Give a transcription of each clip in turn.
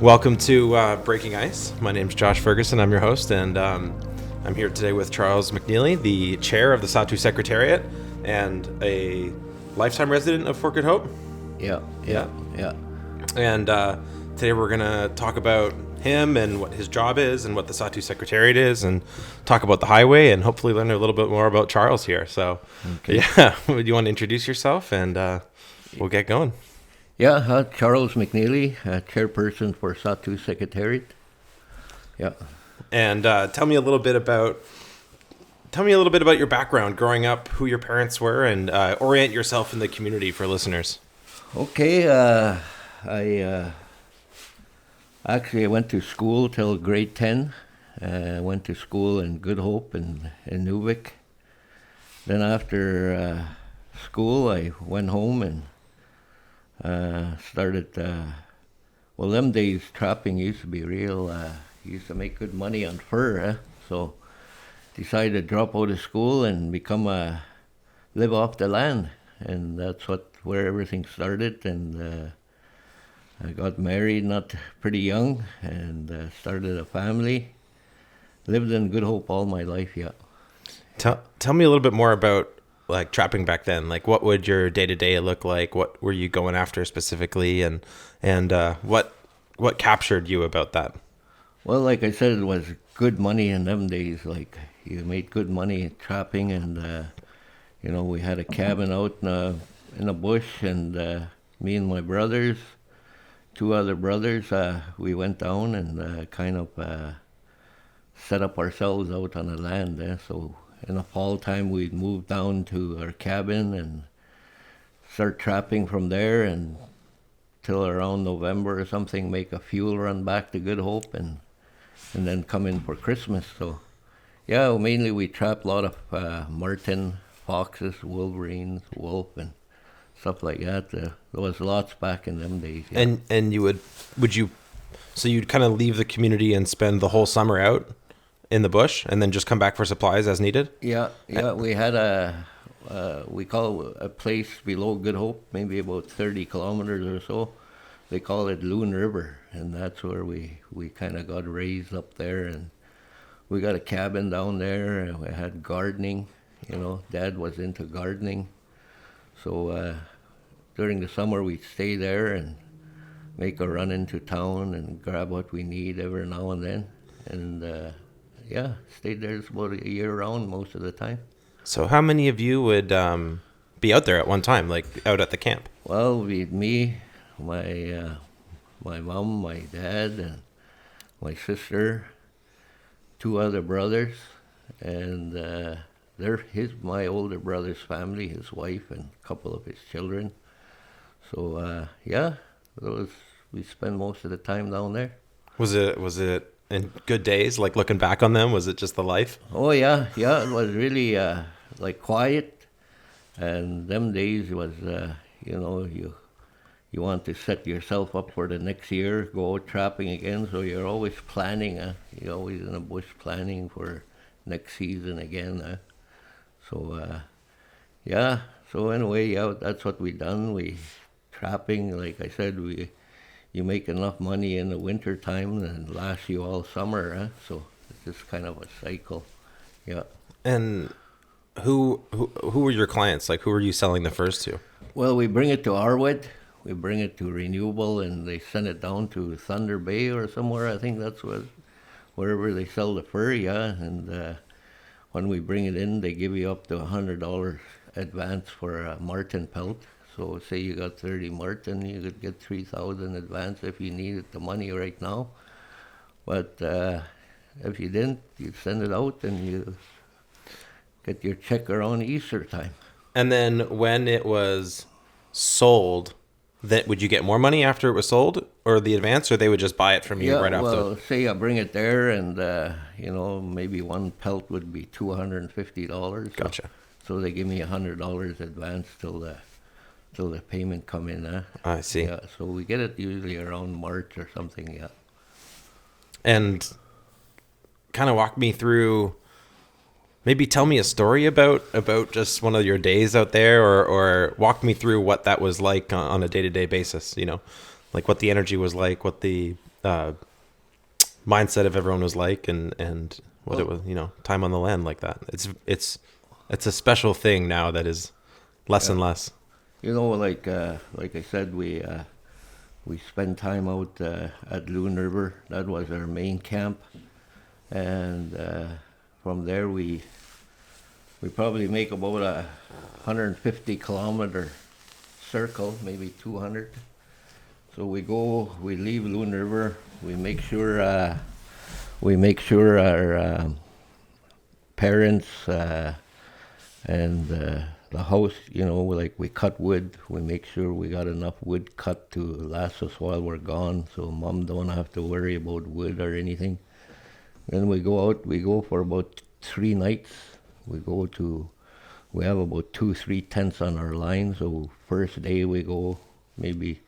Welcome to Breaking Ice. My name's Josh Ferguson. I'm your host, and I'm here today with Charles McNeely, the chair of the Sahtú Secretariat and a lifetime resident of Fort Good Hope. Yeah. And today we're going to talk about him and what his job is and what the Sahtú Secretariat is, and talk about the highway and hopefully learn a little bit more about Charles here. So, yeah, would you want to introduce yourself and we'll get going? Yeah, Charles McNeely, Chairperson for Sahtú Secretariat. Yeah. And tell me a little bit about your background growing up, who your parents were, and orient yourself in the community for listeners. Okay, I went to school till grade 10. I went to school in Good Hope in Newvik. Then after school, I went home and started, them days trapping used to be real, used to make good money on fur, so decided to drop out of school and live off the land, and that's where everything started, and I got married not pretty young, and started a family, lived in Good Hope all my life, yeah. Tell me a little bit more about like trapping back then. Like, what would your day-to-day look like? What were you going after specifically, and what captured you about that? Well, like I said, it was good money in them days. Like, you made good money trapping, and we had a cabin out in a bush, and me and my brothers, two other brothers, we went down and set up ourselves out on the land. So in the fall time, we'd move down to our cabin and start trapping from there, and till around November or something, make a fuel run back to Good Hope, and then come in for Christmas. So, yeah, mainly we trapped a lot of marten, foxes, wolverines, wolf, and stuff like that. There was lots back in them days. Yeah. And you'd kind of leave the community and spend the whole summer out in the bush, and then just come back for supplies as needed? Yeah. We had we call a place below Good Hope, maybe about 30 kilometers or so. They call it Loon River, and that's where we kind of got raised up there, and we got a cabin down there, and we had gardening. Dad was into gardening, so during the summer we'd stay there and make a run into town and grab what we need every now and then, and stayed there about a year round most of the time. So how many of you would be out there at one time, like out at the camp? Well, me, my mom, my dad, and my sister, two other brothers, and my older brother's family, his wife, and a couple of his children. So we spent most of the time down there. Was it in good days, like looking back on them? Was it just the life? Oh yeah, it was really like quiet, and them days was you want to set yourself up for the next year, go out trapping again, so you're always planning. You're always in the bush planning for next season again. So anyway, that's what we done. We trapping, like I said, you make enough money in the winter time and lasts you all summer. So it's just kind of a cycle. Yeah. And who were your clients? Like, who were you selling the furs to? Well, we bring it to Arwood. We bring it to Renewable, and they send it down to Thunder Bay or somewhere. I think that's wherever they sell the fur, yeah. And when we bring it in, they give you up to $100 advance for a marten pelt. So say you got 30 marten, you could get $3,000 advance if you needed the money right now. But if you didn't, you'd send it out and you get your check around Easter time. And then when it was sold, would you get more money after it was sold, or the advance, or they would just buy it from you right after? Well, say I bring it there, and maybe one pelt would be $250. Gotcha. So they give me $100 advance till the payment come in. I see. Yeah, so we get it usually around March or something. Yeah. And kind of walk me through. Maybe tell me a story about just one of your days out there, or walk me through what that was like on a day-to-day basis, like what the energy was like, what the mindset of everyone was like, and what it was, time on the land like that. It's a special thing now that is less and less. Like I said, we spend time out at Loon River. That was our main camp, and from there we probably make about 150 kilometer circle, maybe 200. So we leave Loon River. We make sure our parents and the house, like we cut wood. We make sure we got enough wood cut to last us while we're gone, so Mom don't have to worry about wood or anything. Then we go out. We go for about 3 nights. We have about 2-3 tents on our line. So first day we go maybe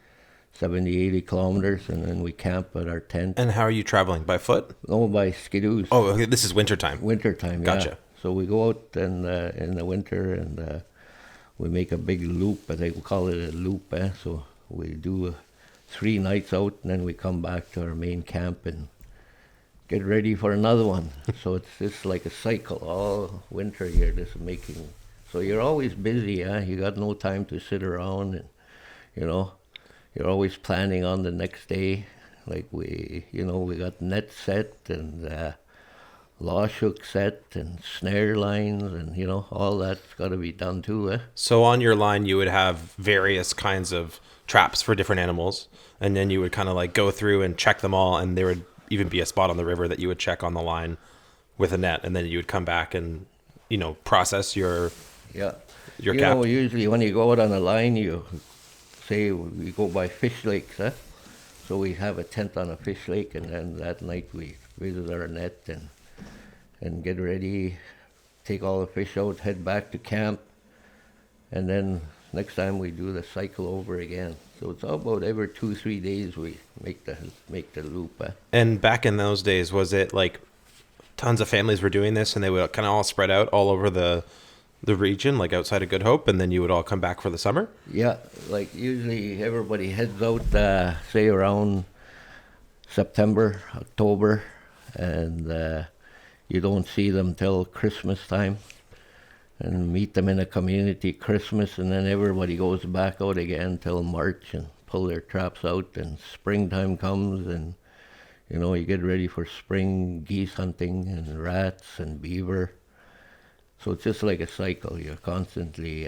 70-80 kilometers, and then we camp at our tent. And how are you traveling? By foot? No, by skidoos. Oh, okay, this is wintertime. Wintertime, Gotcha. yeah. So we go out in the winter, and we make a big loop. I think we call it a loop. So we do 3 nights out, and then we come back to our main camp and get ready for another one. So it's just like a cycle all winter. You're just making. So you're always busy. You got no time to sit around, and you're always planning on the next day. Like we got net set and law hook set and snare lines, and all that's got to be done too. So on your line, you would have various kinds of traps for different animals, and then you would kind of like go through and check them all, and there would even be a spot on the river that you would check on the line with a net, and then you would come back and process your cap. Usually when you go out on a line, you say we go by fish lakes, so we have a tent on a fish lake, and then that night we visit our net and get ready, take all the fish out, head back to camp, and then next time we do the cycle over again. So it's about every 2-3 days we make the loop. And back in those days, was it like tons of families were doing this, and they would kind of all spread out all over the region, like outside of Good Hope, and then you would all come back for the summer? Yeah, like usually everybody heads out, say around September, October, and you don't see them till Christmas time, and meet them in a community Christmas, and then everybody goes back out again till March and pull their traps out, and springtime comes, and you get ready for spring geese hunting and rats and beaver. So it's just like a cycle. You're constantly,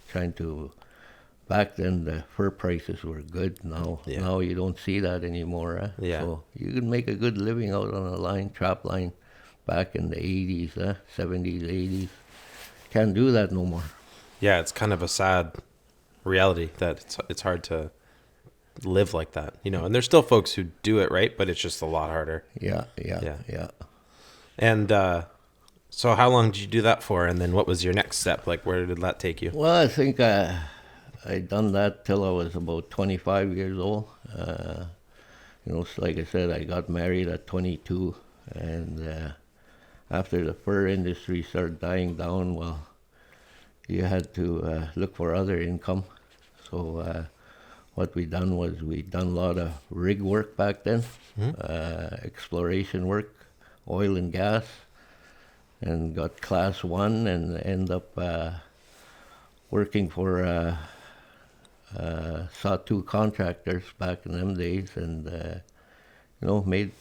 trying to. Back then, the fur prices were good. Now you don't see that anymore. Yeah. So you could make a good living out on a line, trap line, back in the 80s, 70s, 80s. Can't do that no more. Yeah, it's kind of a sad reality that it's hard to live like that, And there's still folks who do it right, but it's just a lot harder. Yeah. And so how long did you do that for? And then what was your next step? Like, where did that take you? Well, I think I done that till I was about 25 years old. Like I said, I got married at 22, and after the fur industry started dying down, well, you had to look for other income. So what we done was we done a lot of rig work back then, exploration work, oil and gas, and got class 1 and end up working for Sahtú contractors back in them days, and made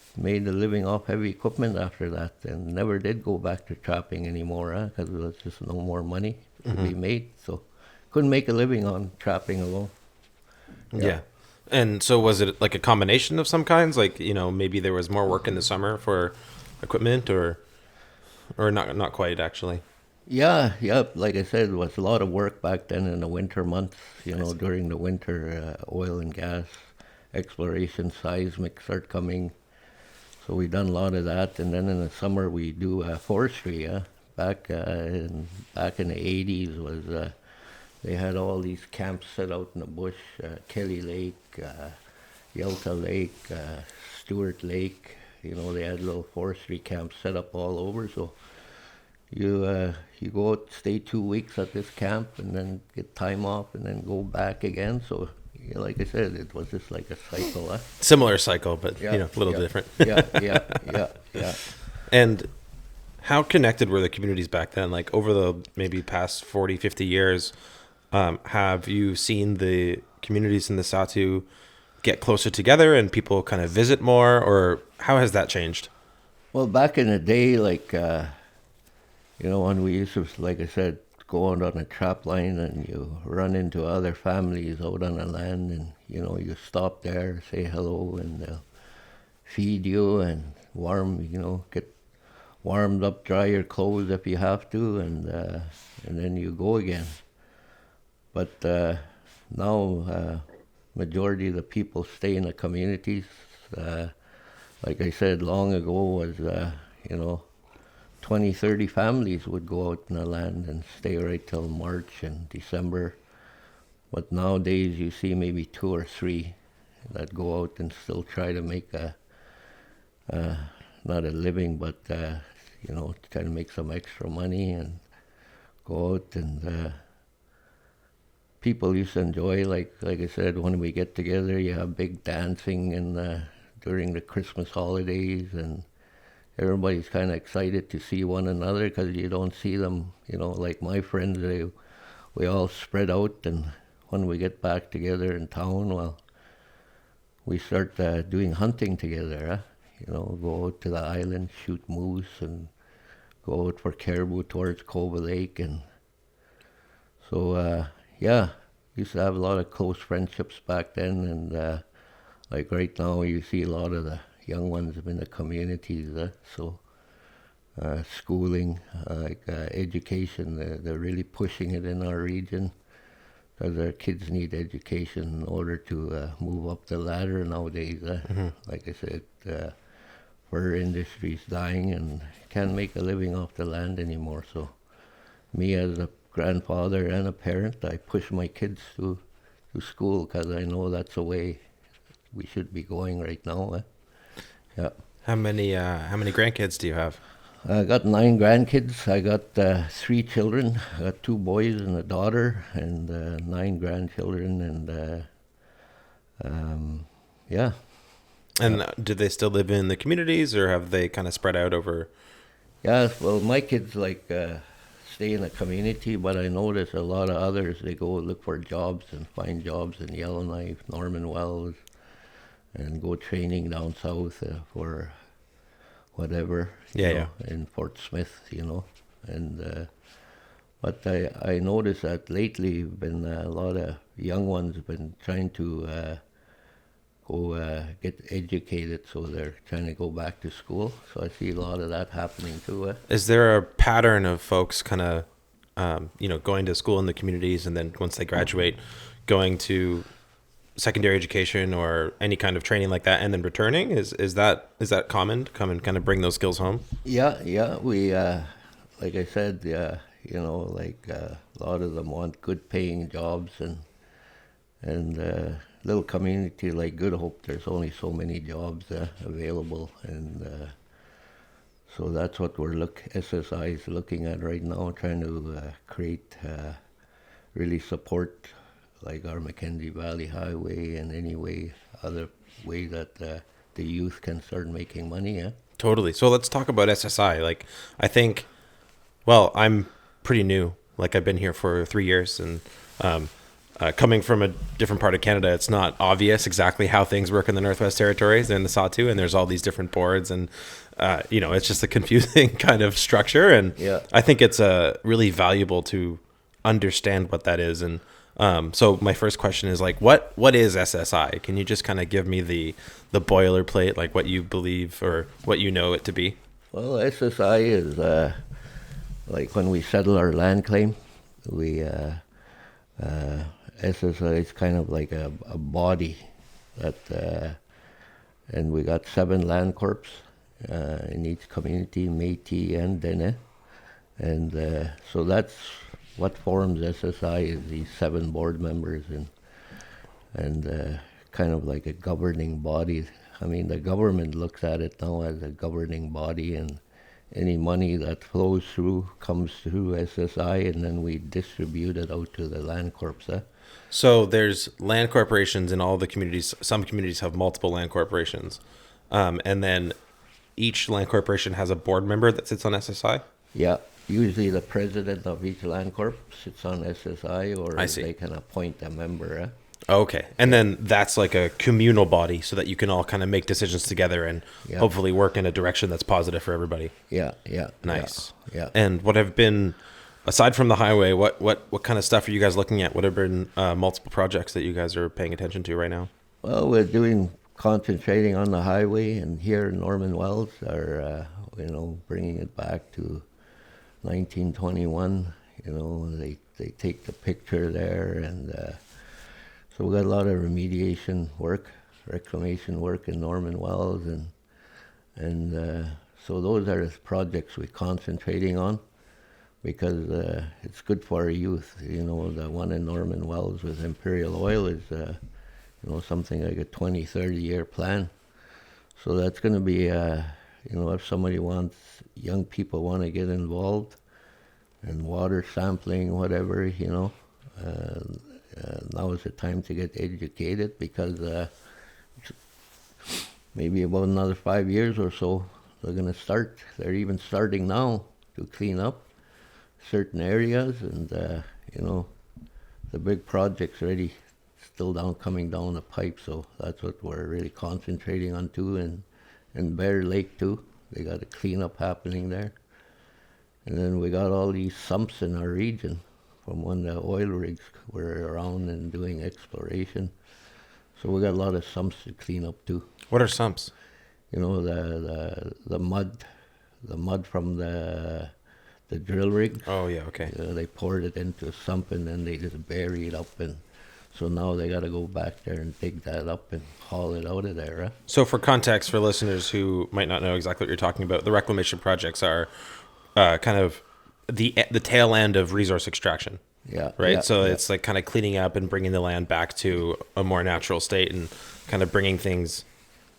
a living off heavy equipment after that, and never did go back to trapping anymore because there was just no more money to be made, so couldn't make a living on trapping alone. Yeah. And so was it like a combination of some kinds, like maybe there was more work in the summer for equipment, or not quite actually? Yeah, like I said, it was a lot of work back then in the winter months, during the winter, oil and gas, exploration, seismic start coming. So we done a lot of that, and then in the summer we do forestry. Back in the 80s was they had all these camps set out in the bush, Kelly Lake, Yelta Lake, Stewart Lake. They had little forestry camps set up all over. So you go out, stay 2 weeks at this camp, and then get time off, and then go back again. So like I said, it was just like a cycle. Huh? Similar cycle, but Yeah, a little yeah, different. yeah. And how connected were the communities back then? Like over the maybe past 40, 50 years, have you seen the communities in the Sahtú get closer together and people kind of visit more, or how has that changed? Well, back in the day, like, when we used to, like I said, go out on a trap line and you run into other families out on the land and, you stop there, say hello, and they'll feed you and get warmed up, dry your clothes if you have to, and then you go again. But now, majority of the people stay in the communities. Like I said, long ago was, 20, 30 families would go out in the land and stay right till March and December. But nowadays you see maybe 2 or 3 that go out and still try to make not a living, but, try to make some extra money and go out and people used to enjoy, like I said, when we get together, you have big dancing and during the Christmas holidays, and everybody's kind of excited to see one another because you don't see them, like my friends, we all spread out, and when we get back together in town, well, we start doing hunting together, huh? Go out to the island, shoot moose, and go out for caribou towards Cove Lake, and so, used to have a lot of close friendships back then, and like right now you see a lot of the young ones in the communities, so schooling, education, they're really pushing it in our region because our kids need education in order to move up the ladder nowadays. Like I said, fur industry's dying and can't make a living off the land anymore. So me as a grandfather and a parent, I push my kids to school because I know that's the way we should be going right now. Yeah. How many grandkids do you have? I got 9 grandkids. I got 3 children. I got 2 boys and a daughter, and 9 grandchildren, and yeah. And do they still live in the communities, or have they kind of spread out over? Yeah, well, my kids stay in the community, but I notice a lot of others, they go look for jobs and find jobs in Yellowknife, Norman Wells, and go training down south for whatever, in Fort Smith, and but I noticed that lately been a lot of young ones been trying to go get educated, so they're trying to go back to school. So I see a lot of that happening too. Is there a pattern of folks kind of, going to school in the communities, and then once they graduate, going to secondary education or any kind of training like that, and then returning? Is that common to come and kind of bring those skills home? Yeah. We like I said, a lot of them want good paying jobs, and little community like Good Hope, there's only so many jobs available, and so that's what SSI is looking at right now, trying to create, really support like our Mackenzie Valley Highway and other way that the youth can start making money. Yeah. Totally. So let's talk about SSI. Like, I think, well, I'm pretty new. Like, I've been here for 3 years, and coming from a different part of Canada, it's not obvious exactly how things work in the Northwest Territories and the Sahtú, and there's all these different boards, and it's just a confusing kind of structure. And I think it's really valuable to understand what that is. And so my first question is, like, what is SSI? Can you just kind of give me the boilerplate, like what you believe or what you know it to be? Well, SSI is like when we settle our land claim, we SSI is kind of like a body that, and we got 7 land corps in each community, Métis and Dene, and so that's what forms SSI, is these 7 board members and kind of like a governing body. I mean, the government looks at it now as a governing body, and any money that flows through comes through SSI, and then we distribute it out to the land corps. So there's land corporations in all the communities. Some communities have multiple land corporations. And then each land corporation has a board member that sits on SSI. Yeah, usually the president of each land corp sits on SSI, or I see. they can appoint a member. Okay. And then that's like a communal body so that you can all kind of make decisions together and Yeah. hopefully work in a direction that's positive for everybody. Yeah, yeah. Nice. Yeah. And what have been, aside from the highway, what kind of stuff are you guys looking at? What have been multiple projects that you guys are paying attention to right now? Well, we're concentrating on the highway, and here in Norman Wells are, bringing it back to 1921. They take the picture there, and so we got a lot of remediation work, reclamation work in Norman Wells, and so those are the projects we're concentrating on, because it's good for our youth. The one in Norman Wells with Imperial Oil is something like a 20, 30-year plan. So that's going to be, if somebody young people want to get involved in water sampling, whatever, now is the time to get educated, because maybe about another 5 years or so, they're even starting now to clean up certain areas, and, the big project's already still coming down the pipe, so that's what we're really concentrating on too, and Bear Lake too. They got a cleanup happening there. And then we got all these sumps in our region from when the oil rigs were around and doing exploration. So we got a lot of sumps to clean up too. What are sumps? The mud from the drill rig. Oh, yeah, okay. They poured it into a sump, and then they just bury it up, and so now they got to go back there and dig that up and haul it out of there. So for context, for listeners who might not know exactly what you're talking about, the reclamation projects are kind of the tail end of resource extraction. Yeah. Right. Yeah, So yeah. it's like kind of cleaning up and bringing the land back to a more natural state and kind of bringing things,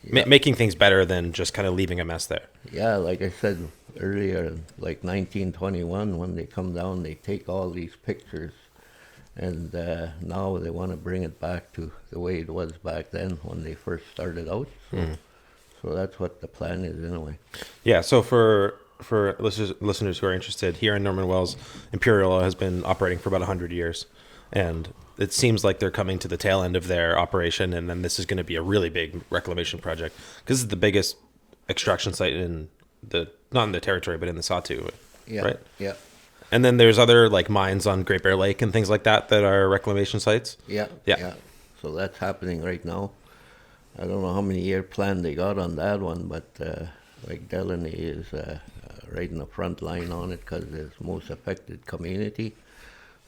making things better than just kind of leaving a mess there. Yeah, like I said earlier, like 1921, when they come down, they take all these pictures, and now they want to bring it back to the way it was back then when they first started out. So that's what the plan is anyway. Yeah. So for listeners who are interested, here in Norman Wells, Imperial Oil has been operating for about 100 years, and it seems like they're coming to the tail end of their operation, and then this is going to be a really big reclamation project, because this is the biggest extraction site not in the territory, but in the Sahtu. Yeah. Right? Yeah. And then there's other like mines on Great Bear Lake and things like that are reclamation sites. Yeah. Yeah. So that's happening right now. I don't know how many year plan they got on that one, but like Delaney is right in the front line on it, because it's most affected community.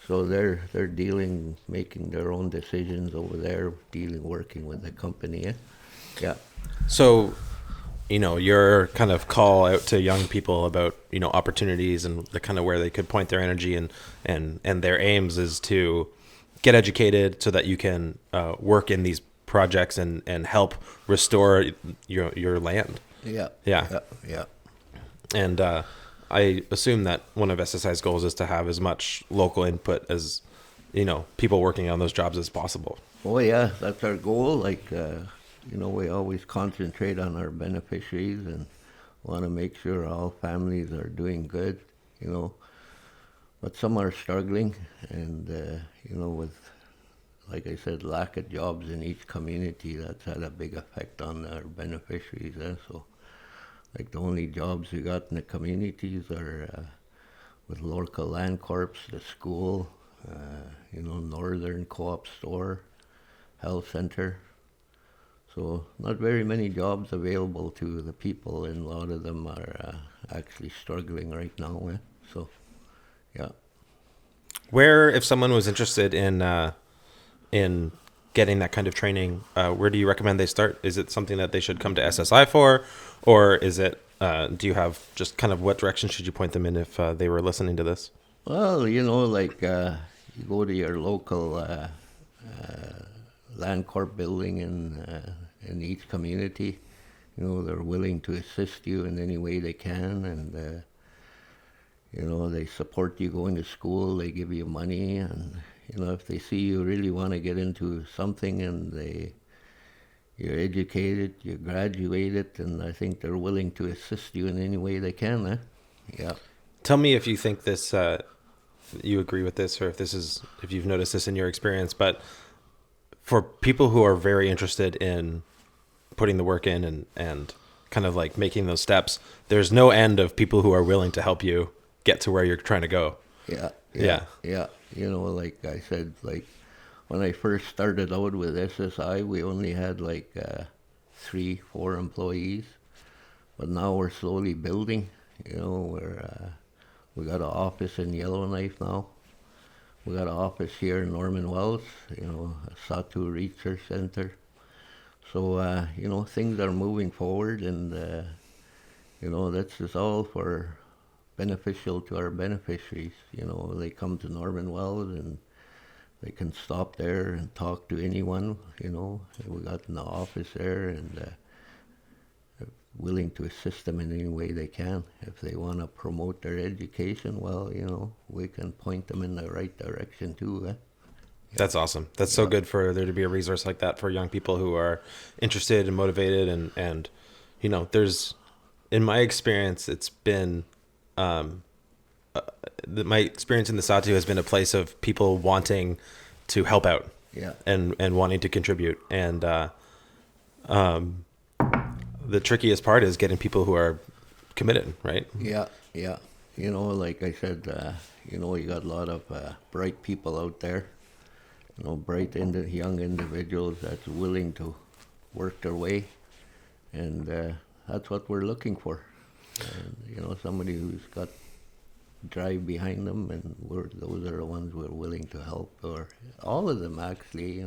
So they're making their own decisions over there, working with the company. Yeah. So, your kind of call out to young people about, opportunities and the kind of where they could point their energy and their aims is to get educated so that you can work in these projects and help restore your land. Yeah. Yeah. Yeah. And I assume that one of SSI's goals is to have as much local input as, people working on those jobs as possible. Oh yeah, that's our goal. Like, we always concentrate on our beneficiaries and want to make sure all families are doing good, but some are struggling, and, with, like I said, lack of jobs in each community, that's had a big effect on our beneficiaries. So, like, the only jobs we got in the communities are with local land corps, the school, Northern Co-op store, health center. So not very many jobs available to the people, and a lot of them are actually struggling right now. So, yeah. Where, if someone was interested in getting that kind of training, where do you recommend they start? Is it something that they should come to SSI for, or is it? Do you have just kind of what direction should you point them in if they were listening to this? Well, you go to your local land corp building in each community. They're willing to assist you in any way they can, and they support you going to school. They give you money, and if they see you really want to get into something and you're educated, you graduated, and I think they're willing to assist you in any way they can. Yeah. Tell me if you think this, you agree with this, or if you've noticed this in your experience. But for people who are very interested in putting the work in and kind of like making those steps, there's no end of people who are willing to help you get to where you're trying to go. Yeah. Yeah. Like I said, like when I first started out with SSI, we only had like 3-4 employees, but now we're slowly building. We got an office in Yellowknife now. We got an office here in Norman Wells, a Sahtú Research Center. So, things are moving forward, and, that's just all for beneficial to our beneficiaries. They come to Norman Wells and they can stop there and talk to anyone, We got an office there, and willing to assist them in any way they can. If they want to promote their education, well, we can point them in the right direction too. That's awesome. That's so good for there to be a resource like that for young people who are interested and motivated. And there's, in my experience, it's been, my experience in the Sahtu has been a place of people wanting to help out and wanting to contribute. And the trickiest part is getting people who are committed, right? Yeah. Like I said, you got a lot of bright people out there, bright young individuals that's willing to work their way, and that's what we're looking for. And, somebody who's got drive behind them, and those are the ones we're willing to help, or all of them actually,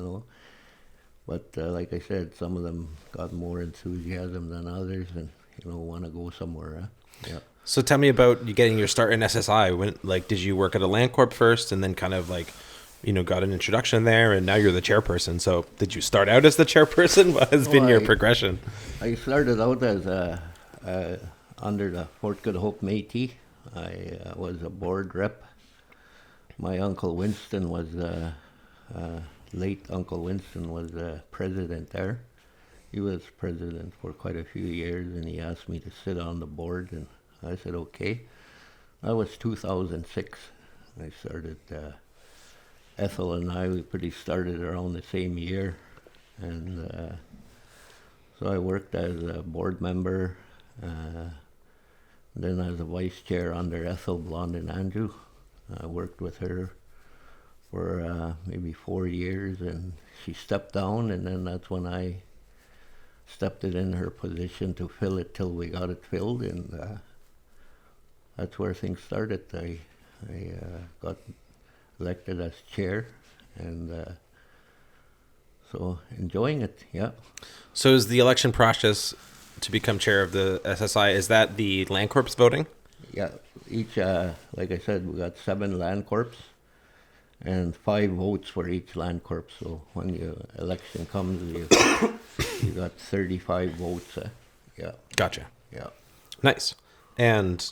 But like I said, some of them got more enthusiasm than others, and want to go somewhere. Yeah. So tell me about you getting your start in SSI. When, did you work at a land corp first, and then kind of got an introduction there, and now you're the chairperson? So did you start out as the chairperson? What has been your progression? I started out as under the Fort Good Hope Métis. I was a board rep. My uncle Winston was. Late Uncle Winston was president there. He was president for quite a few years, and he asked me to sit on the board, and I said okay. That was 2006. I started, Ethel and we pretty started around the same year, and so I worked as a board member, then as a vice chair under Ethel, Blond, and Andrew. I worked with her for maybe 4 years, and she stepped down, and then that's when I stepped it in her position to fill it till we got it filled, and that's where things started. I got elected as chair, and so enjoying it, yeah. So is the election process to become chair of the SSI, is that the land corps voting? Yeah, each, like I said, we got 7 land corps, and 5 votes for each land corp. So when the election comes, you got 35 votes. Yeah. Gotcha. Yeah. Nice. And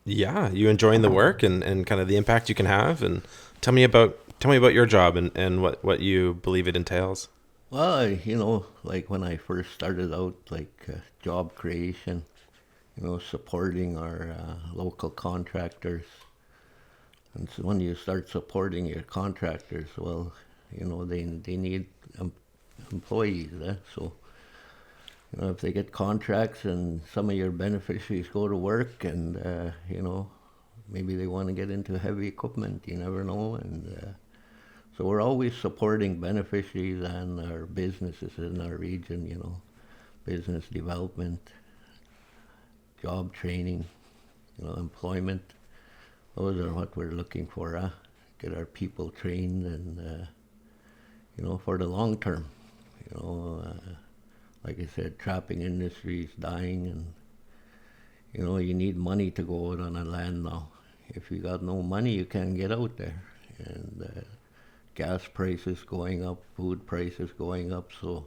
yeah, you enjoying the work and kind of the impact you can have, and tell me about your job and what you believe it entails. Well, like when I first started out, job creation, supporting our local contractors. And so when you start supporting your contractors, well, they need employees. So, if they get contracts and some of your beneficiaries go to work and, maybe they want to get into heavy equipment, you never know. And so we're always supporting beneficiaries and our businesses in our region, business development, job training, employment. Those are what we're looking for, get our people trained and, for the long term. Like I said, trapping industry is dying, and, you need money to go out on a land now. If you got no money, you can't get out there. And gas prices going up, food prices going up, so,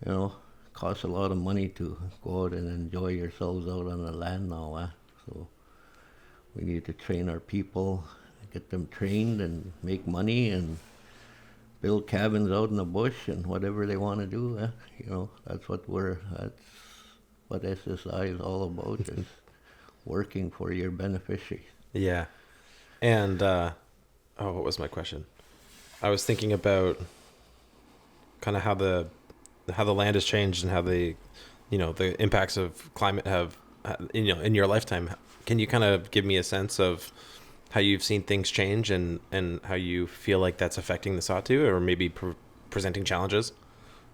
it costs a lot of money to go out and enjoy yourselves out on the land now. So we need to train our people, get them trained and make money and build cabins out in the bush and whatever they want to do. That's what SSI is all about, is working for your beneficiaries. Yeah. And, what was my question? I was thinking about kind of how the land has changed and how the impacts of climate have, in your lifetime. Can you kind of give me a sense of how you've seen things change and how you feel like that's affecting the Sahtú, or maybe presenting challenges?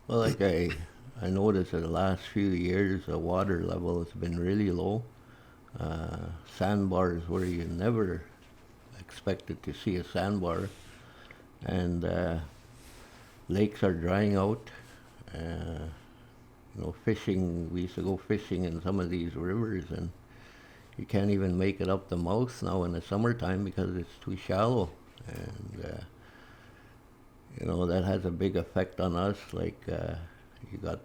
Well, like I noticed in the last few years, the water level has been really low. Sandbars where you never expected to see a sandbar, and lakes are drying out. Fishing, we used to go fishing in some of these rivers, and you can't even make it up the mouth now in the summertime because it's too shallow. And that has a big effect on us. Like you got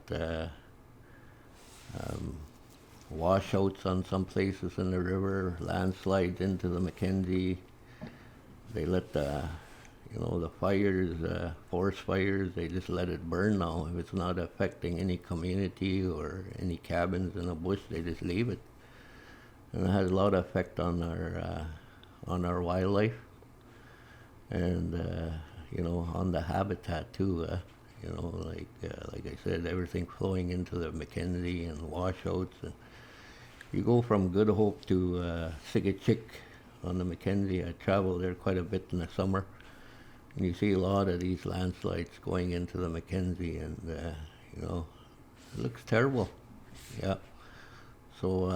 washouts on some places in the river, landslides into the Mackenzie. They let the fires, forest fires, they just let it burn now. If it's not affecting any community or any cabins in the bush, they just leave it. And it has a lot of effect on our wildlife, and on the habitat too. Like I said, everything flowing into the Mackenzie and washouts. And you go from Good Hope to Sigachik on the Mackenzie. I travel there quite a bit in the summer, and you see a lot of these landslides going into the Mackenzie, and it looks terrible. Yeah. So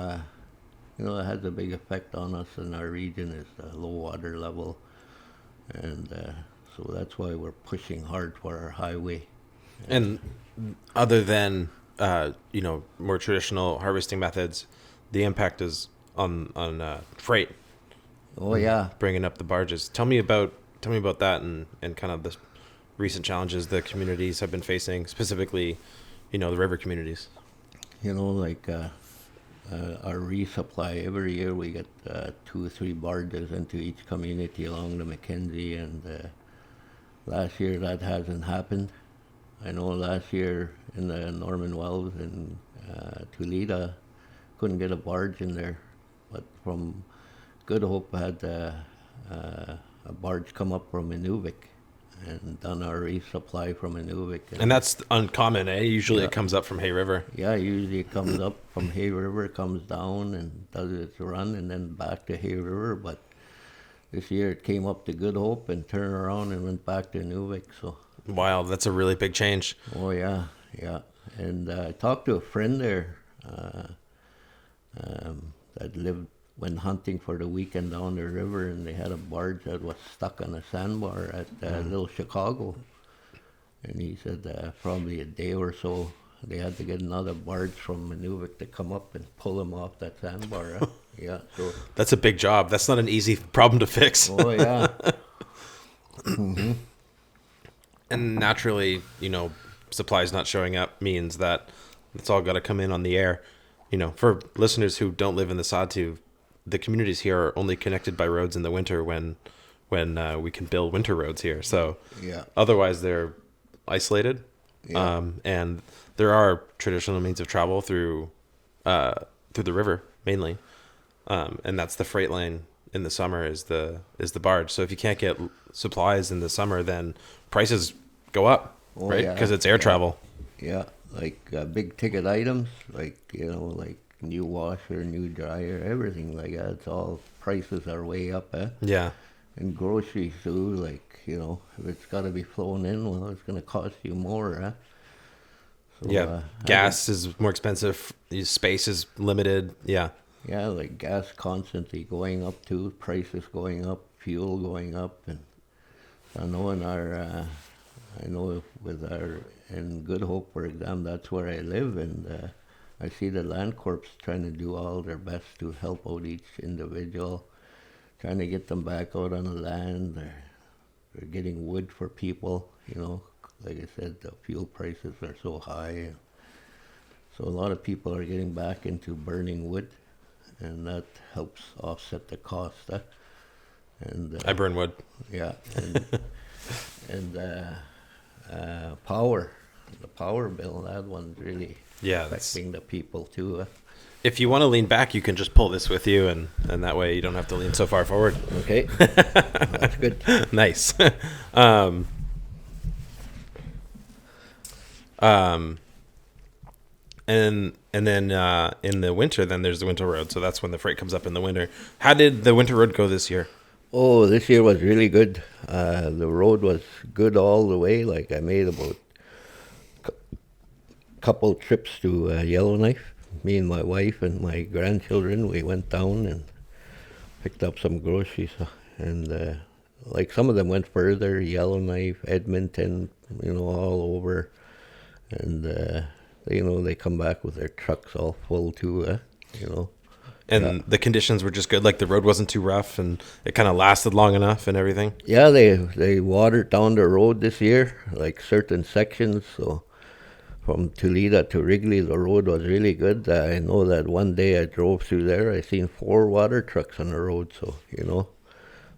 it has a big effect on us in our region, is the low water level, and so that's why we're pushing hard for our highway. And other than more traditional harvesting methods, the impact is on freight. Oh yeah, bringing up the barges. Tell me about that and kind of the recent challenges the communities have been facing, specifically, the river communities. Our resupply, every year we get 2 or 3 barges into each community along the Mackenzie, and last year that hasn't happened. I know last year in the Norman Wells in Tulita, couldn't get a barge in there, but from Good Hope had a barge come up from Inuvik and done our resupply from Inuvik. And that's uncommon, eh? Usually it comes up from Hay River. Yeah, usually it comes up from Hay River, comes down and does its run, and then back to Hay River. But this year it came up to Good Hope and turned around and went back to Inuvik. So. Wow, that's a really big change. Oh yeah. And I talked to a friend there that went hunting for the weekend down the river, and they had a barge that was stuck on a sandbar at Little Chicago. And he said probably a day or so they had to get another barge from Inuvik to come up and pull him off that sandbar. Yeah, so that's a big job. That's not an easy problem to fix. Oh yeah. Mm-hmm. And naturally, supplies not showing up means that it's all got to come in on the air. For listeners who don't live in the Sahtú, the communities here are only connected by roads in the winter when we can build winter roads here. So yeah. Otherwise they're isolated. Yeah. And there are traditional means of travel through the river mainly. And that's the freight lane in the summer is the barge. So if you can't get supplies in the summer, then prices go up, right? Because it's air travel. Yeah, like big ticket items, like like new washer, new dryer, everything like that. It's all prices are way up, eh? Yeah. And groceries too, like if it's got to be flown in, well, it's going to cost you more, eh? So, yeah, gas is more expensive. Space is limited. Yeah. Yeah, like gas constantly going up too, prices going up, fuel going up, and I know in Good Hope, for example, that's where I live, and I see the land corps trying to do all their best to help out each individual, trying to get them back out on the land. They're getting wood for people, like I said, the fuel prices are so high. So a lot of people are getting back into burning wood, and that helps offset the cost. and I burn wood. yeah, and power, the power bill, that one's really Yeah, that's, affecting the people too. if you want to lean back, you can just pull this with you, and that way you don't have to lean so far forward. Okay, that's good. Nice. And then in the winter, then there's the winter road. So that's when the freight comes up in the winter. How did the winter road go this year? Oh, this year was really good. The road was good all the way. Like I made about couple trips to Yellowknife. Me and my wife and my grandchildren, we went down and picked up some groceries. And like some of them went further, Yellowknife, Edmonton, all over. And, they come back with their trucks all full too, And the conditions were just good. Like the road wasn't too rough, and it kind of lasted long enough and everything. Yeah, they watered down the road this year, like certain sections. So from Toledo to Wrigley, the road was really good. I know that one day I drove through there, I seen 4 water trucks on the road. So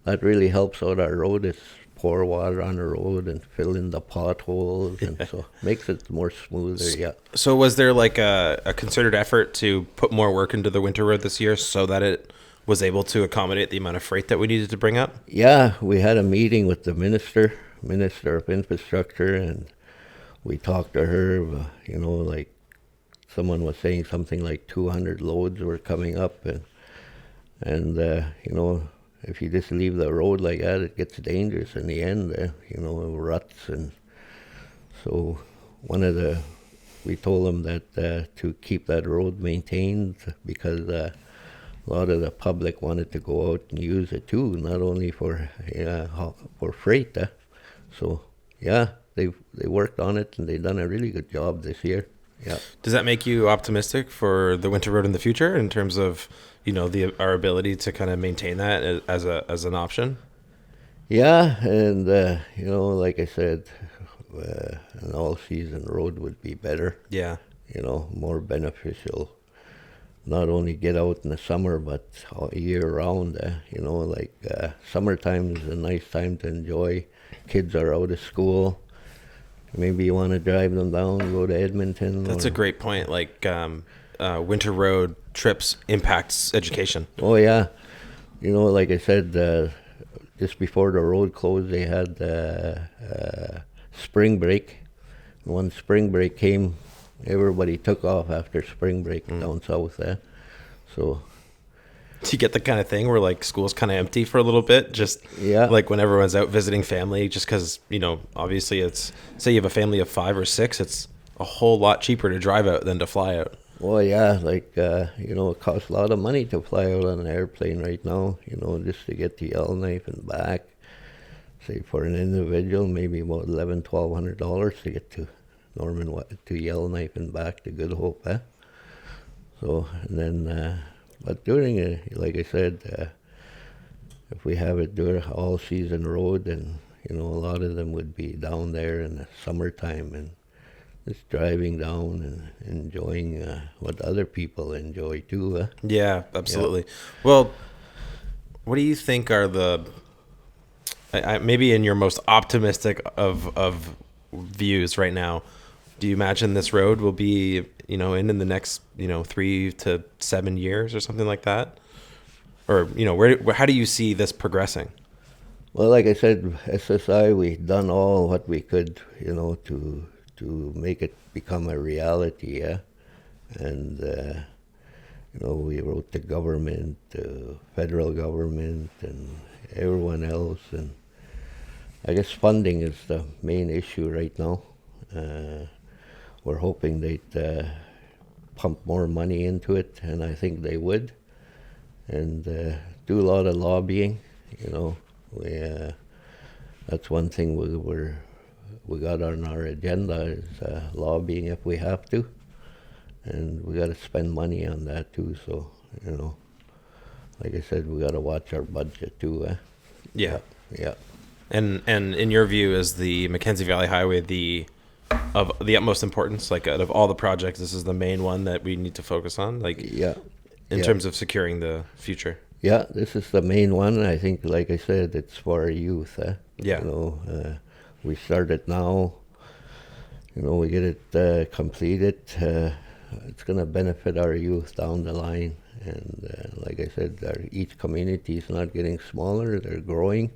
that really helps out our road. It's pour water on the road and fill in the potholes, and so makes it more smoother. Yeah. So was there like a concerted effort to put more work into the winter road this year so that it was able to accommodate the amount of freight that we needed to bring up? Yeah, we had a meeting with the Minister of Infrastructure, and we talked to her. Like someone was saying something like 200 loads were coming up, and if you just leave the road like that, it gets dangerous in the end, ruts. And so we told them that to keep that road maintained, because a lot of the public wanted to go out and use it too, not only for freight. So yeah, they worked on it, and they've done a really good job this year. Yeah. Does that make you optimistic for the winter road in the future in terms of our ability to kind of maintain that as an option? Yeah, and like I said, an all-season road would be better. Yeah. More beneficial. Not only get out in the summer, but all year round. Summertime is a nice time to enjoy. Kids are out of school. Maybe you want to drive them down, go to Edmonton. That's a great point. Like winter road trips impacts education. Oh yeah, like I said, just before the road closed, they had spring break. When spring break came, everybody took off after spring break down south there. So Do you get the kind of thing where like school's kind of empty for a little bit, just like when everyone's out visiting family, just because obviously it's, say you have a family of 5 or 6, it's a whole lot cheaper to drive out than to fly out. Well, yeah, it costs a lot of money to fly out on an airplane right now, just to get to Yellowknife and back. Say for an individual, maybe about $1,100-$1,200 to get to to Yellowknife and back to Good Hope. So, and then, but during, like I said, if we have it during all-season road, then, a lot of them would be down there in the summertime and just driving down and enjoying what other people enjoy too. Yeah, absolutely. Yeah. Well, what do you think are the, maybe in your most optimistic of views right now, do you imagine this road will be, in the next, 3 to 7 years or something like that? Or, how do you see this progressing? Well, like I said, SSI, we've done all what we could, to make it become a reality, and we wrote the government, federal government, and everyone else, and I guess funding is the main issue right now. We're hoping they'd pump more money into it, and I think they would, and do a lot of lobbying. That's one thing we got on our agenda is lobbying if we have to, and we got to spend money on that too. So like I said, we got to watch our budget too. Yeah. And in your view, is the Mackenzie Valley Highway of the utmost importance? Like out of all the projects, this is the main one that we need to focus on. Like in terms of securing the future. Yeah, this is the main one. I think, like I said, it's for our youth. Yeah. We start it now. We get it completed. It's going to benefit our youth down the line. And like I said, each community is not getting smaller, they're growing.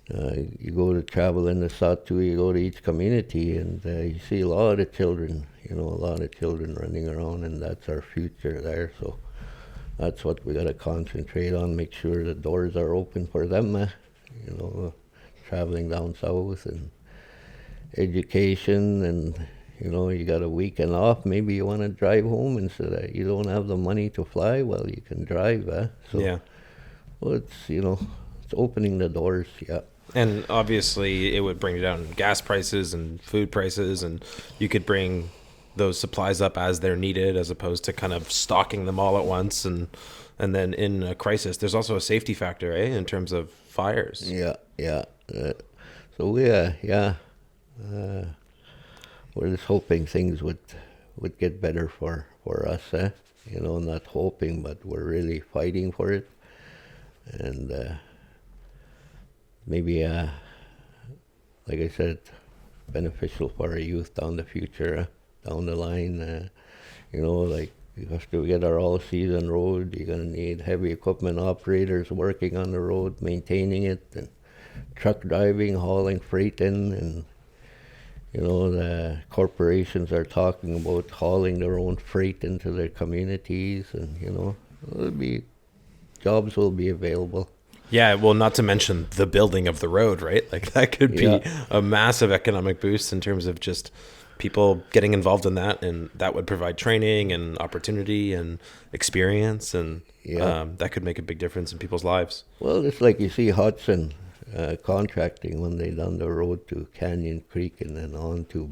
You go to travel in the Sahtu, you go to each community, and you see a lot of children, a lot of children running around, and that's our future there. So that's what we got to concentrate on, make sure the doors are open for them, traveling down south, and education, and you got a weekend off, maybe you want to drive home instead of, you don't have the money to fly, well, you can drive. So yeah. Well, it's opening the doors. Yeah. And obviously it would bring down gas prices and food prices, and you could bring those supplies up as they're needed, as opposed to kind of stocking them all at once. And then in a crisis, there's also a safety factor, in terms of fires. Yeah. So we're just hoping things would get better for us. Not hoping, but we're really fighting for it. And maybe, like I said, beneficial for our youth down the future, down the line. Like, after we get our all-season road, you're going to need heavy equipment operators working on the road, maintaining it, and truck driving, hauling freight in, and the corporations are talking about hauling their own freight into their communities, and jobs will be available. Yeah, well, not to mention the building of the road, right? Like, that could be a massive economic boost in terms of just people getting involved in that, and that would provide training and opportunity and experience, and that could make a big difference in people's lives. Well, it's like you see Hudson contracting when they done the road to Canyon Creek and then on to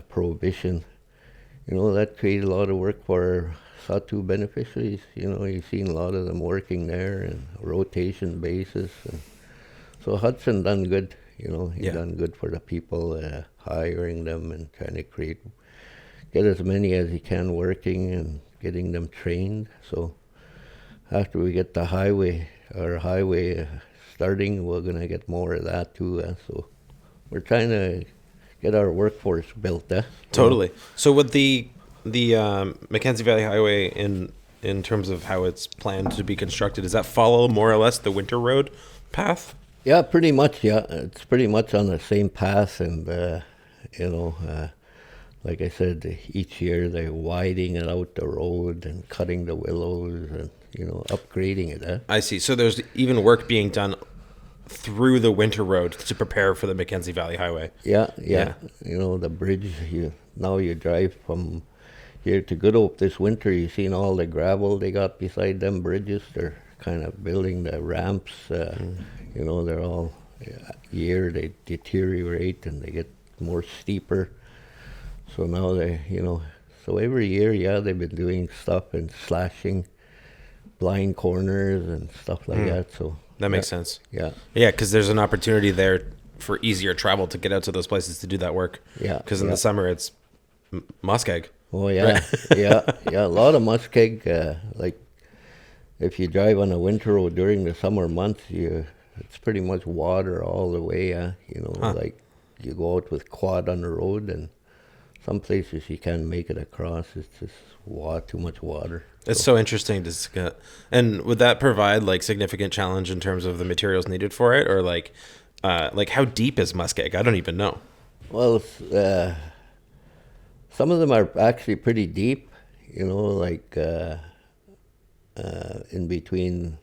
Prohibition. That created a lot of work for Sahtú beneficiaries. You've seen a lot of them working there and rotation basis. And so Hudson done good. He done good for the people, hiring them and trying to get as many as he can working and getting them trained. So after we get the highway starting, we're going to get more of that too. So we're trying to get our workforce built. Totally. So with the Mackenzie Valley Highway, in terms of how it's planned to be constructed, does that follow more or less the winter road path? Yeah, pretty much. Yeah, it's pretty much on the same path, and like I said, each year they're widening it out the road and cutting the willows and upgrading it. I see. So there's even work being done through the winter road to prepare for the Mackenzie Valley Highway. Yeah. The bridge. You drive from here to Good Hope this winter. You've seen all the gravel they got beside them bridges. They're kind of building the ramps. They're all year they deteriorate and they get more steeper. So now so every year, they've been doing stuff and slashing blind corners and stuff like that. So that makes sense. Yeah, because there's an opportunity there for easier travel to get out to those places to do that work. Yeah, because in the summer it's muskeg. Oh yeah, right? yeah. A lot of muskeg. Like if you drive on a winter road during the summer months, it's pretty much water all the way. Like you go out with quad on the road, and some places you can't make it across. It's just too much water. It's so interesting to get. And would that provide like significant challenge in terms of the materials needed for it, or like how deep is muskeg? I don't even know. Well, some of them are actually pretty deep. Like in between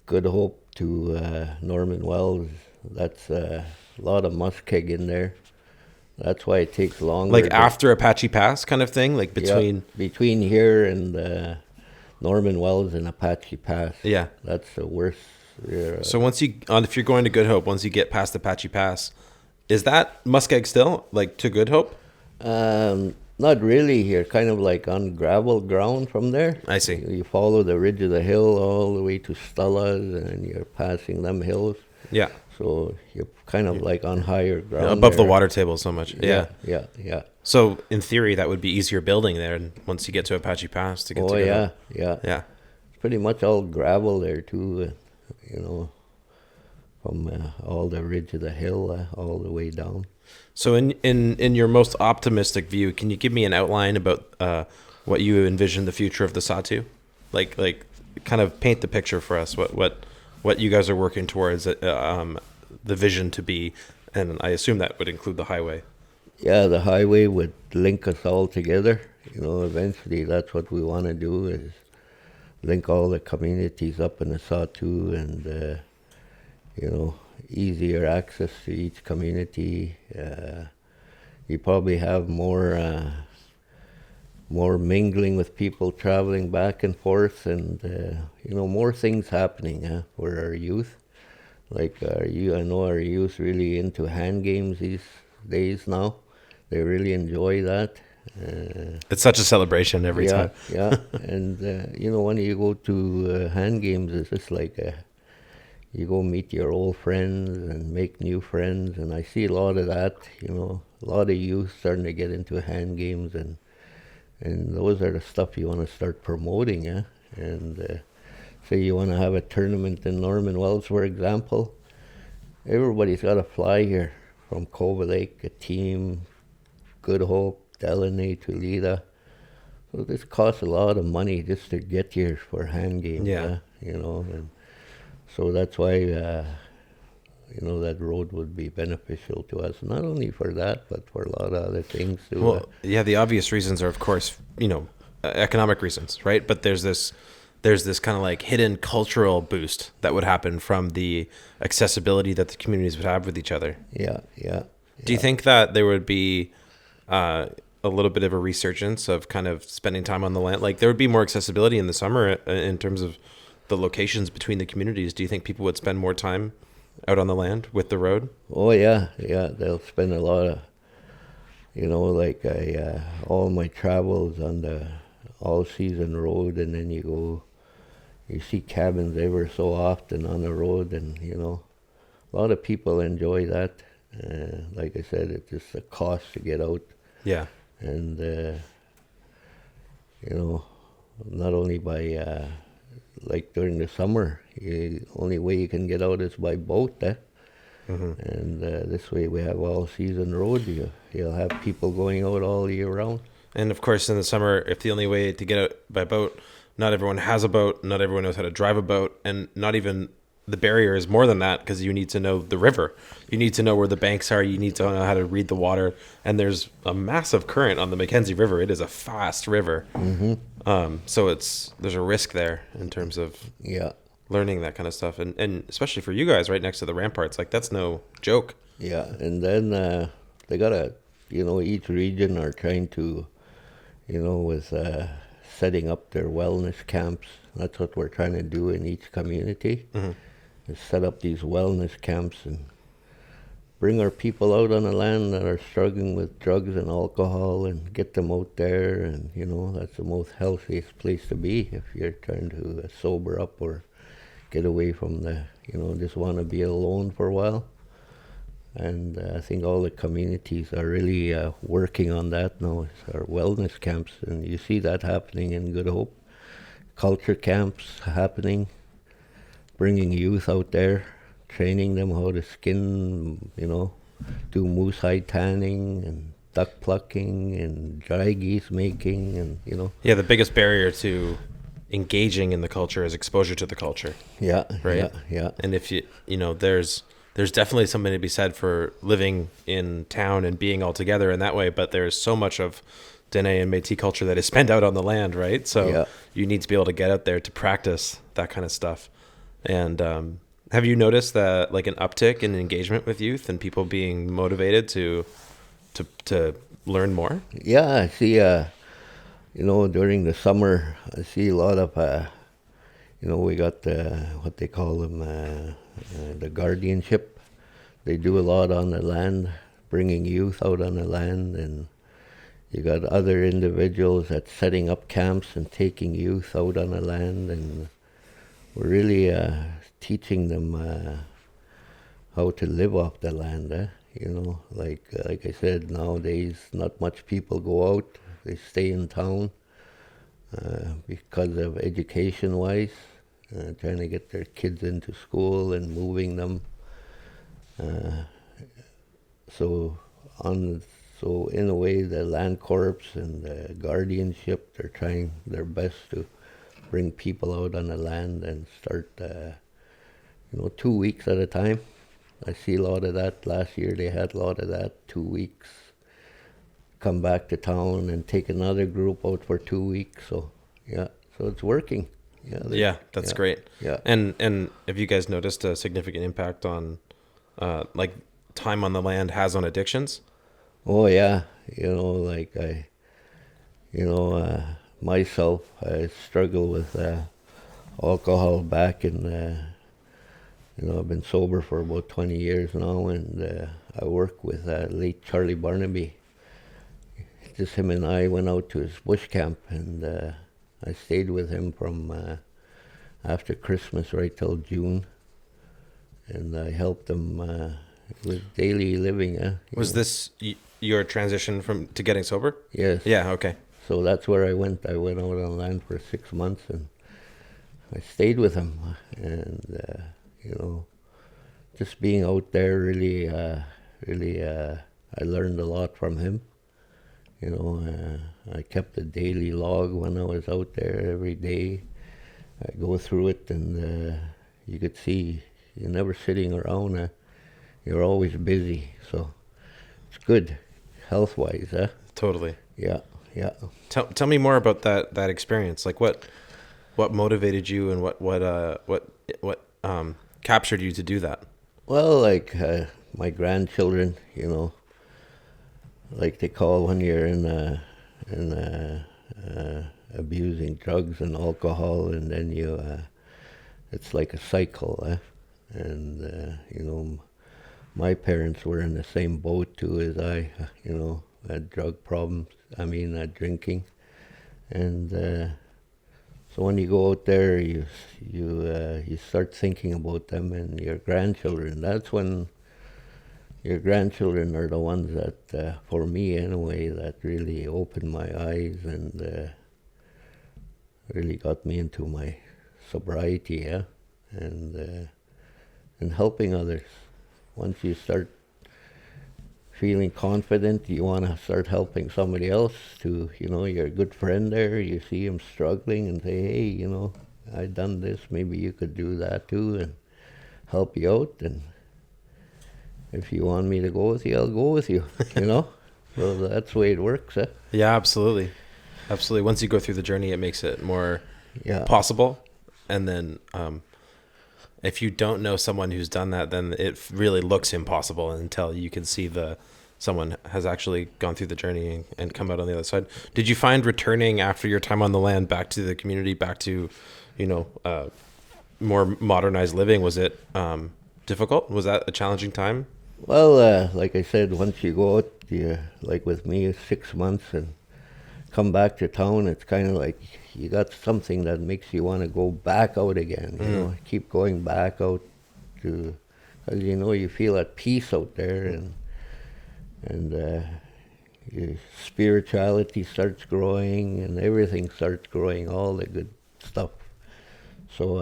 Good Hope to Norman Wells. That's a lot of muskeg in there. That's why it takes longer. Like after Apache Pass kind of thing? Like between... Yeah, between here and Norman Wells and Apache Pass. Yeah. That's the worst. So if you're going to Good Hope, once you get past Apache Pass, is that muskeg still, like to Good Hope? Not really here. Kind of like on gravel ground from there. I see. You follow the ridge of the hill all the way to Stella's, and you're passing them hills. Yeah. So you're kind of like on higher ground. Above the water table so much. Yeah. So in theory, that would be easier building there once you get to Apache Pass to get to Good Hope. Yeah. pretty much all gravel there too, from all the ridge of the hill all the way down. So in your most optimistic view, can you give me an outline about what you envision the future of the Sahtú? Like kind of paint the picture for us, what you guys are working towards, the vision to be, and I assume that would include the highway. Yeah, the highway would link us all together. Eventually that's what we want to do, is link all the communities up in the Sahtú, and easier access to each community. You probably have more mingling with people traveling back and forth, and more things happening for our youth. Like I know our youth really into hand games these days now. They really enjoy that. It's such a celebration every time. Yeah, and when you go to hand games, it's just like you go meet your old friends and make new friends, and I see a lot of that. A lot of youth starting to get into hand games, and those are the stuff you want to start promoting. And say you want to have a tournament in Norman Wells, for example, everybody's got to fly here from Cove Lake, a team, Good Hope, Delaney, Tulida. So this costs a lot of money just to get here for hand games. And so that's why that road would be beneficial to us, not only for that, but for a lot of other things too. Well, the obvious reasons are, of course, economic reasons, right? But there's this kind of like hidden cultural boost that would happen from the accessibility that the communities would have with each other. Yeah. Do you think that there would be a little bit of a resurgence of kind of spending time on the land? Like there would be more accessibility in the summer in terms of the locations between the communities. Do you think people would spend more time out on the land with the road? Oh yeah, they'll spend a lot of, like all my travels on the all-season road, and then you see cabins ever so often on the road, and a lot of people enjoy that. Like I said, it's just a cost to get out. Yeah. And not only by like during the summer, only way you can get out is by boat. Mm-hmm. And this way we have all-season road. You'll have people going out all year round. And of course, in the summer, if the only way to get out by boat, not everyone has a boat, not everyone knows how to drive a boat, and not even the barrier is more than that, because you need to know the river. You need to know where the banks are. You need to know how to read the water. And there's a massive current on the Mackenzie River. It is a fast river. Mm-hmm. So there's a risk there in terms of learning that kind of stuff. And especially for you guys right next to the ramparts, like that's no joke. Yeah, and then they got to, each region are trying to, with setting up their wellness camps. That's what we're trying to do in each community. Mm-hmm. Is set up these wellness camps and bring our people out on the land that are struggling with drugs and alcohol, and get them out there. And that's the most healthiest place to be if you're trying to sober up or get away from the just want to be alone for a while. And I think all the communities are really working on that now. It's our wellness camps, and you see that happening in Good Hope. Culture camps happening, bringing youth out there, training them how to skin, do moose hide tanning and duck plucking and dry geese making, and Yeah, the biggest barrier to engaging in the culture is exposure to the culture. Yeah, right. Yeah. And if there's definitely something to be said for living in town and being all together in that way, but there's so much of Dene and Métis culture that is spent out on the land, right? So you need to be able to get out there to practice that kind of stuff. And have you noticed that, like, an uptick in engagement with youth and people being motivated to learn more? Yeah, I see. During the summer, I see a lot of. We got what they call them, the guardianship. They do a lot on the land, bringing youth out on the land, and you got other individuals that's setting up camps and taking youth out on the land, and we're really teaching them how to live off the land. Like I said, nowadays not much people go out; they stay in town, because of education-wise, trying to get their kids into school and moving them. So in a way, the Land Corps and the guardianship, they're trying their best to bring people out on the land and start, 2 weeks at a time. I see a lot of that. Last year they had a lot of that, 2 weeks. Come back to town and take another group out for 2 weeks. So it's working. Yeah, that's great. Yeah. And have you guys noticed a significant impact on, like, time on the land has on addictions? Oh yeah, myself, I struggle with alcohol back in. I've been sober for about 20 years now, and I work with late Charlie Barnaby. Just him and I went out to his bush camp, and I stayed with him from after Christmas right till June, and I helped him with daily living. Was this your transition to getting sober? Yes. Yeah, okay. So that's where I went. I went out on land for 6 months, and I stayed with him, and just being out there really, I learned a lot from him. I kept a daily log when I was out there every day. I go through it, and you could see you're never sitting around. You're always busy, so it's good, health-wise. Totally. Yeah. Tell me more about that experience. Like, what motivated you, and what captured you to do that? Well, like my grandchildren, like they call when you're in abusing drugs and alcohol, and then it's like a cycle. And my parents were in the same boat too as I. Had drug problems. Drinking, and so when you go out there, you start thinking about them and your grandchildren. That's when your grandchildren are the ones that, for me anyway, that really opened my eyes and really got me into my sobriety, and helping others. Once you start feeling confident, you want to start helping somebody else to, you're a good friend there, you see him struggling and say, hey, I done this, maybe you could do that too, and help you out. And if you want me to go with you, I'll go with you, So that's the way it works. Yeah, absolutely. Once you go through the journey, it makes it more possible. And then if you don't know someone who's done that, then it really looks impossible until you can see someone has actually gone through the journey and come out on the other side. Did you find returning after your time on the land back to the community, back to, more modernized living, was it difficult? Was that a challenging time? Well, like I said, once you go out, like with me, 6 months and come back to town, it's kind of like you got something that makes you want to go back out again, keep going back out to, because you feel at peace out there, and your spirituality starts growing and everything starts growing, all the good stuff. So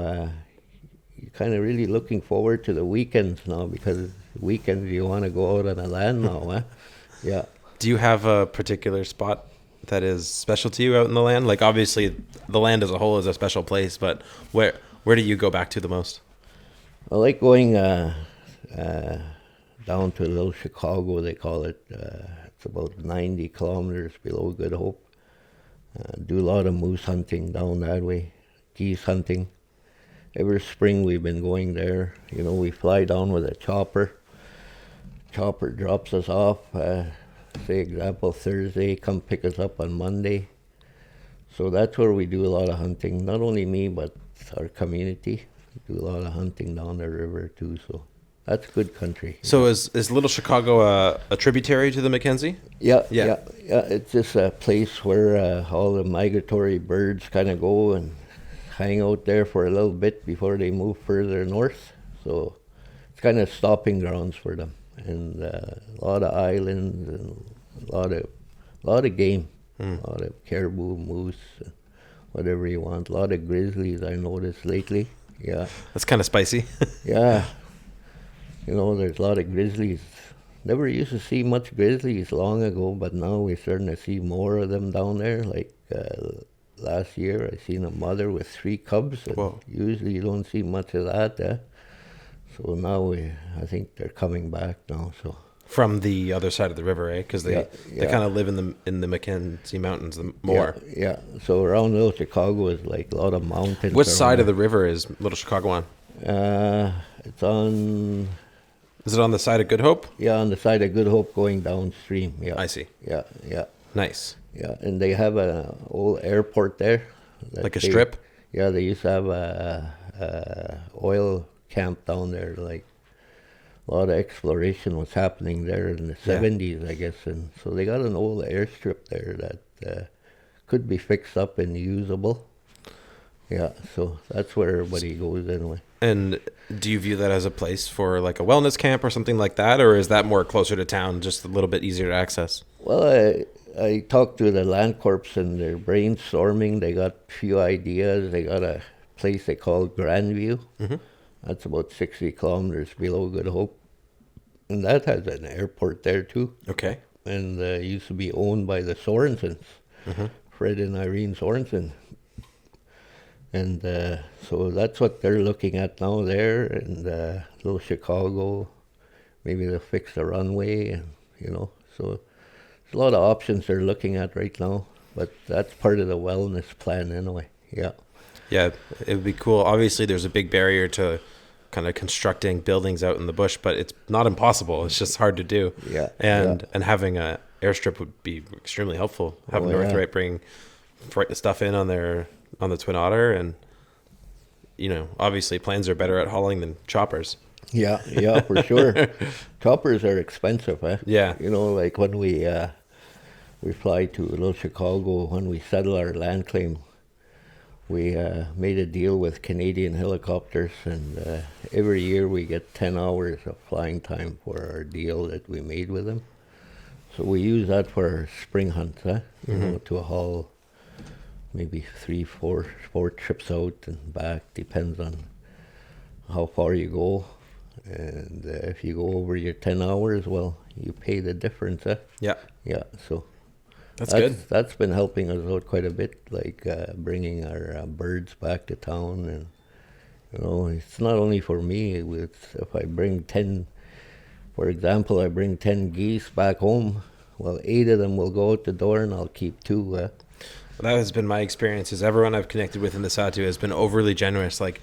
you're kind of really looking forward to the weekends now, because weekends you want to go out on the land now. Yeah. Do you have a particular spot that is special to you out in the land? Like, obviously the land as a whole is a special place, but where do you go back to the most? I like going down to Little Chicago, they call it. It's about 90 kilometers below Good Hope. Do a lot of moose hunting down that way, geese hunting. Every spring we've been going there. We fly down with a chopper. Chopper drops us off, say example Thursday, come pick us up on Monday. So that's where we do a lot of hunting. Not only me, but our community. We do a lot of hunting down the river too, so that's good country. So is Little Chicago a tributary to the Mackenzie? Yeah. It's just a place where all the migratory birds kind of go and hang out there for a little bit before they move further north. So it's kind of stopping grounds for them, and a lot of islands and a lot of game, a lot of caribou, moose, whatever you want. A lot of grizzlies I noticed lately. Yeah. That's kind of spicy. Yeah. There's a lot of grizzlies. Never used to see much grizzlies long ago, but now we're starting to see more of them down there. Like last year, I seen a mother with 3 cubs. And Whoa. usually you don't see much of that. So now I think they're coming back now. So From the other side of the river, eh? Because they kind of live in the Mackenzie Mountains more. Yeah. So around Little Chicago is like a lot of mountains. What side of the river is Little Chicago on? It's on. Is it on the side of Good Hope? Yeah, on the side of Good Hope going downstream. Yeah. I see. Yeah. Nice. Yeah, and they have a old airport there. Like a strip? Yeah, they used to have a oil camp down there. Like a lot of exploration was happening there in the 70s, I guess. And so they got an old airstrip there that could be fixed up and usable. Yeah, so that's where everybody goes anyway. And do you view that as a place for like a wellness camp or something like that? Or is that more closer to town, just a little bit easier to access? Well, I talked to the Land Corps and they're brainstorming. They got a few ideas. They got a place they call Grandview. Mm-hmm. That's about 60 kilometers below Good Hope. And that has an airport there too. Okay. And used to be owned by the Sorensens, Fred and Irene Sorensen. And so that's what they're looking at now there. And Little Chicago, maybe they'll fix the runway. And, so there's a lot of options they're looking at right now. But that's part of the wellness plan anyway. Yeah. Yeah, it would be cool. Obviously, there's a big barrier to kind of constructing buildings out in the bush, but it's not impossible. It's just hard to do. Yeah. And having a airstrip would be extremely helpful. Having Northright bring stuff in on the Twin Otter, and obviously planes are better at hauling than choppers. Yeah, for sure. Choppers are expensive, eh? Yeah. Like when we fly to Little Chicago, when we settle our land claim, we made a deal with Canadian Helicopters, and every year we get 10 hours of flying time for our deal that we made with them. So we use that for our spring hunts, to haul maybe 4 trips out and back, depends on how far you go. And if you go over your 10 hours, well, you pay the difference, eh? Yeah. Yeah, so that's good. That's been helping us out quite a bit, like bringing our birds back to town. And, it's not only for me. If I bring 10, for example, I bring 10 geese back home, well, 8 of them will go out the door and I'll keep 2. That has been my experience. Is everyone I've connected with in the Sahtú has been overly generous. Like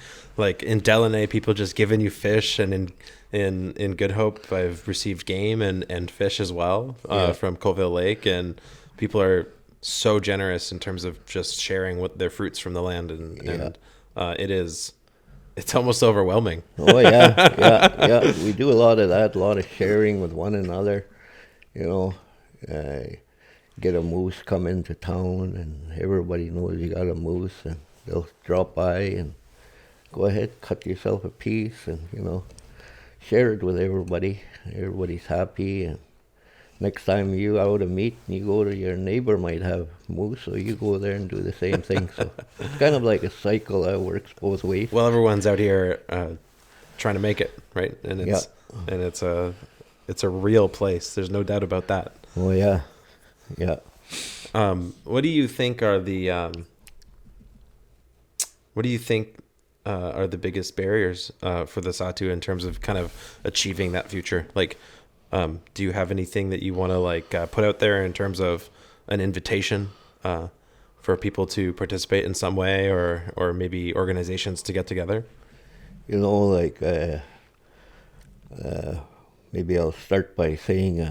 in Delaney, people just giving you fish, and in Good Hope, I've received game and fish as well from Colville Lake, and people are so generous in terms of just sharing what their fruits from the land, and it's almost overwhelming. Oh yeah. We do a lot of that, a lot of sharing with one another. Get a moose come into town, and everybody knows you got a moose, and they'll drop by and go ahead, cut yourself a piece, and share it with everybody. Everybody's happy, and next time you out of meat and you go to your neighbor might have moose, so you go there and do the same thing. So it's kind of like a cycle that works both ways. Well, everyone's out here trying to make it, right? And it's a real place. There's no doubt about that. Oh yeah. Yeah. What do you think are the biggest barriers for the Sahtú in terms of kind of achieving that future? Like, do you have anything that you want to put out there in terms of an invitation for people to participate in some way, or maybe organizations to get together? Maybe I'll start by saying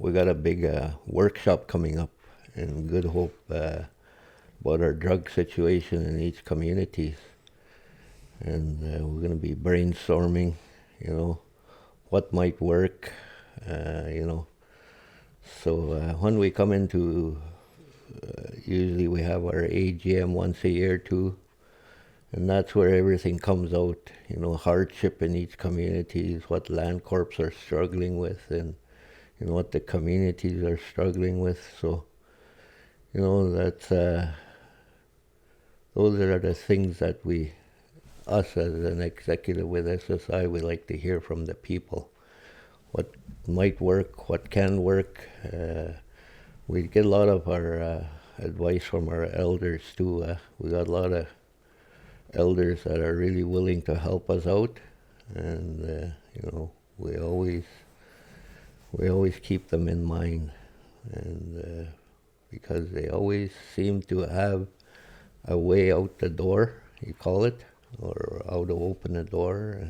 we got a big workshop coming up in Good Hope about our drug situation in each community. And we're going to be brainstorming, what might work, So when we come into, usually we have our AGM once a year too, and that's where everything comes out, hardship in each community is what Land Corps are struggling with, and what the communities are struggling with. So, that's those are the things that us as an executive with SSI, we like to hear from the people. What might work, what can work. We get a lot of our advice from our elders too. We got a lot of elders that are really willing to help us out, and we always keep them in mind, and because they always seem to have a way out the door, you call it, or how to open the door.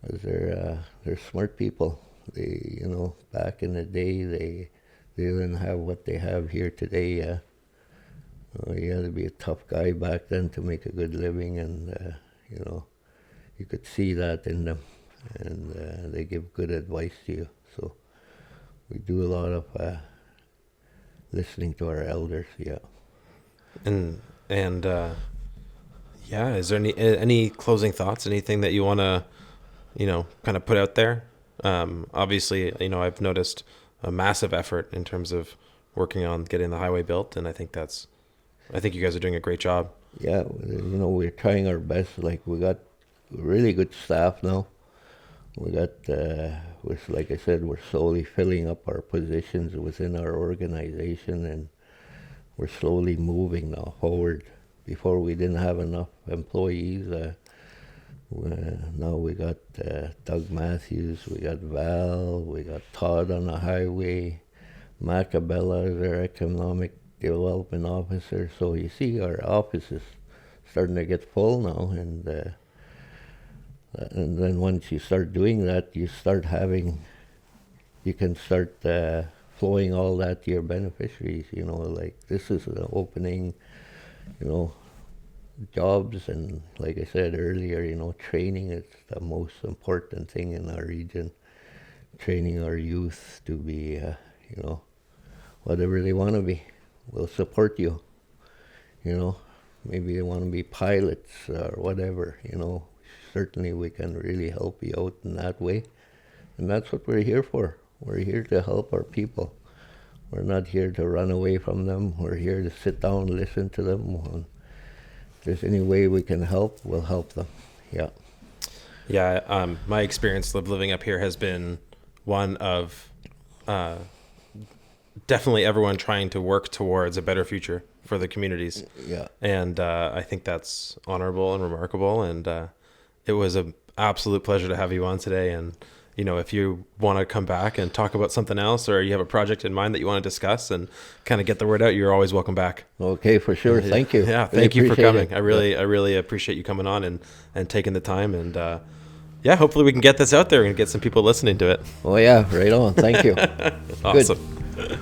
Because they're smart people. They, back in the day, they didn't have what they have here today. You had to be a tough guy back then to make a good living, and you could see that in them, and they give good advice to you. So we do a lot of listening to our elders. Yeah. And is there any closing thoughts? Anything that you want to kind of put out there? Obviously, I've noticed a massive effort in terms of working on getting the highway built, and I think you guys are doing a great job. Yeah, we're trying our best. Like, we got really good staff now. We got, like I said, we're slowly filling up our positions within our organization, and we're slowly moving now forward. Before we didn't have enough employees. Now we got Doug Matthews, we got Val, we got Todd on the highway, Macabella is our economic development officer. So you see our office is starting to get full now, and then once you start doing that, you can start flowing all that to your beneficiaries. Like, this is an opening, jobs, and like I said earlier, training is the most important thing in our region. Training our youth to be, whatever they want to be. We'll support you. Maybe they want to be pilots or whatever, Certainly we can really help you out in that way. And that's what we're here for. We're here to help our people. We're not here to run away from them. We're here to sit down and listen to them. If there's any way we can help, we'll help them. Yeah. Yeah, my experience living up here has been one of definitely everyone trying to work towards a better future for the communities. Yeah. And I think that's honorable and remarkable. And it was an absolute pleasure to have you on today. And, if you want to come back and talk about something else, or you have a project in mind that you want to discuss and kind of get the word out, you're always welcome back. Okay, for sure. Thank you. Yeah, thank you for coming. I really appreciate you coming on and taking the time. And hopefully we can get this out there and get some people listening to it. Oh yeah, right on. Thank you. Awesome. Good.